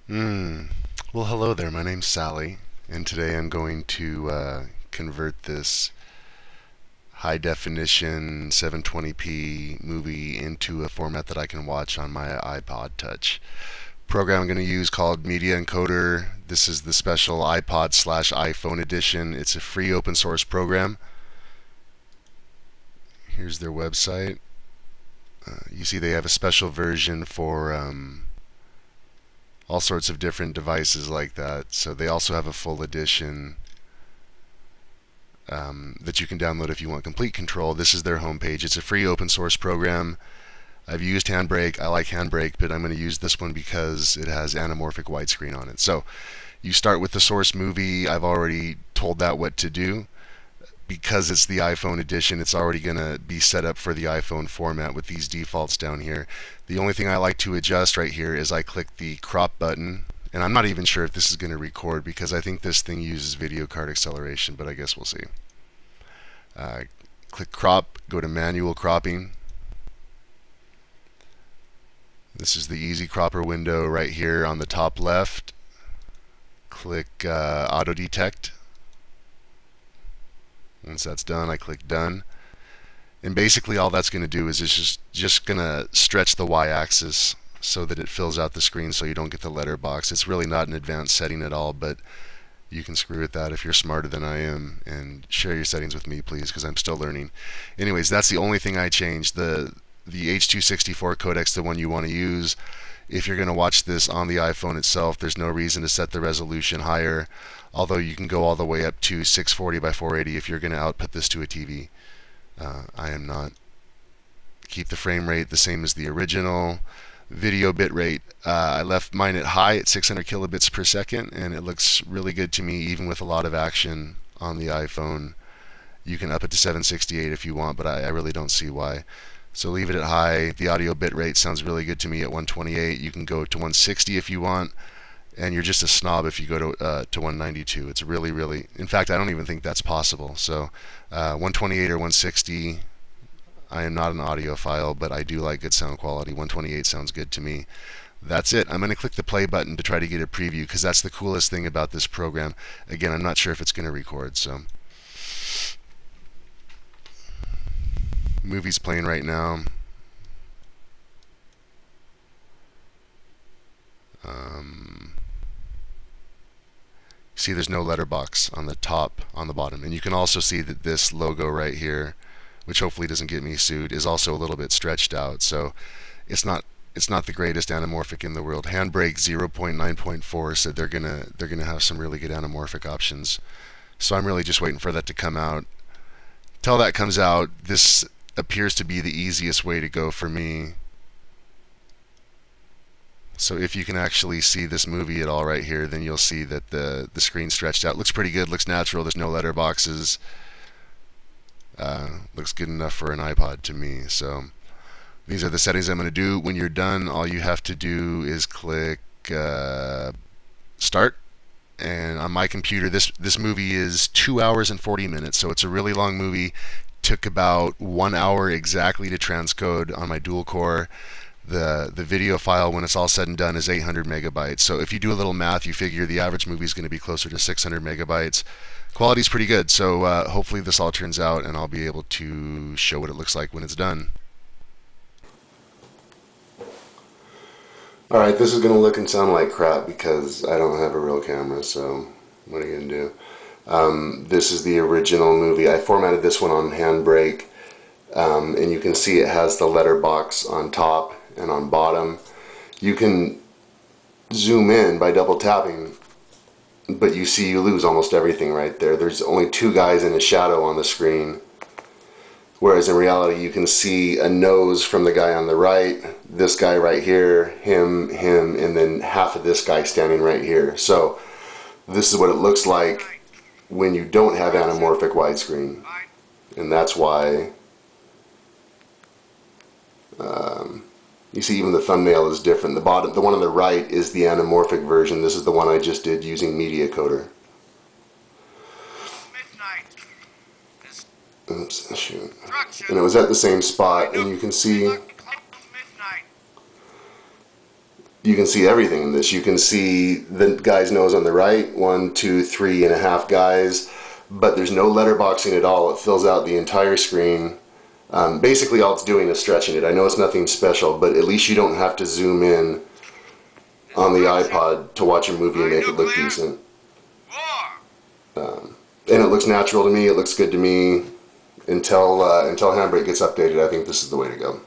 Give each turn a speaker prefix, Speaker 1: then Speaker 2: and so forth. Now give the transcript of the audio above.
Speaker 1: Hmm. Well, hello there. My name's Sally, and today I'm going to convert this high definition 720p movie into a format that I can watch on my iPod Touch. Program I'm going to use called MediaCoder. This is the special iPod slash iPhone edition. It's a free open source program. Here's their website. You see they have a special version for all sorts of different devices like that. So they also have a full edition that you can download if you want complete control. This is their homepage. It's a free open source program. I've used HandBrake. I like HandBrake, but I'm going to use this one because it has anamorphic widescreen on it. So you start with the source movie. I've already told that what to do. Because it's the iPhone edition, it's already going to be set up for the iPhone format with these defaults down here. The only thing I like to adjust right here is I click the crop button, and I'm not even sure if this is going to record because I think this thing uses video card acceleration, but I guess we'll see. Click crop, go to manual cropping. This is the easy cropper window right here on the top left. Click auto detect. Once that's done, I click done. And basically all that's going to do is it's just going to stretch the y-axis so that it fills out the screen so you don't get the letterbox. It's really not an advanced setting at all, but you can screw with that if you're smarter than I am, and share your settings with me, please, because I'm still learning. Anyways, that's the only thing I changed. The H.264 codec's the one you want to use. If you're going to watch this on the iPhone itself, there's no reason to set the resolution higher, although you can go all the way up to 640 by 480 if you're going to output this to a TV. I am not. Keep the frame rate the same as the original. Video bit rate, I left mine at high at 600 kilobits per second, and it looks really good to me even with a lot of action on the iPhone. You can up it to 768 if you want, but I really don't see why. So leave it at high. The audio bit rate sounds really good to me at 128. You can go to 160 if you want, and you're just a snob if you go to 192. It's really, in fact, I don't even think that's possible. So 128 or 160, I am not an audiophile, but I do like good sound quality. 128 sounds good to me. That's it. I'm going to click the play button to try to get a preview because that's the coolest thing about this program. Again, I'm not sure if it's going to record, so movie's playing right now. See, there's no letterbox on the top, on the bottom, and you can also see that this logo right here, which hopefully doesn't get me sued, is also a little bit stretched out. So it's not the greatest anamorphic in the world. HandBrake 0.9.4 said they're gonna have some really good anamorphic options. So I'm really just waiting for that to come out. Till that comes out, this appears to be the easiest way to go for me. So if you can actually see this movie at all right here, then you'll see that the screen stretched out. Looks pretty good, looks natural, there's no letterboxes. Looks good enough for an iPod to me. So these are the settings I'm going to do. When you're done, all you have to do is click start. And on my computer, this movie is 2 hours and 40 minutes, so it's a really long movie. Took about 1 hour exactly to transcode on my dual core. The video file, when it's all said and done, is 800 megabytes. So if you do a little math, you figure the average movie is going to be closer to 600 megabytes. Quality's pretty good, so hopefully this all turns out and I'll be able to show what it looks like when it's done. Alright, this is going to look and sound like crap because I don't have a real camera, so what are you going to do? This is the original movie. I formatted this one on HandBrake, and you can see it has the letterbox on top and on bottom. You can zoom in by double tapping, but you see you lose almost everything right there. There's only two guys in a shadow on the screen, whereas in reality you can see a nose from the guy on the right, this guy right here, him, and then half of this guy standing right here. So this is what it looks like when you don't have anamorphic widescreen, and that's why you see even the thumbnail is different. The one on the right is the anamorphic version. This is the one I just did using MediaCoder. Oops, shoot. And it was at the same spot, and you can see you can see everything in this. You can see the guy's nose on the right, 1, 2, 3.5 guys, but there's no letterboxing at all. It fills out the entire screen. Basically all it's doing is stretching it. I know it's nothing special, but at least you don't have to zoom in on the iPod to watch a movie and make it look decent. And it looks natural to me, it looks good to me. Until HandBrake gets updated, I think this is the way to go.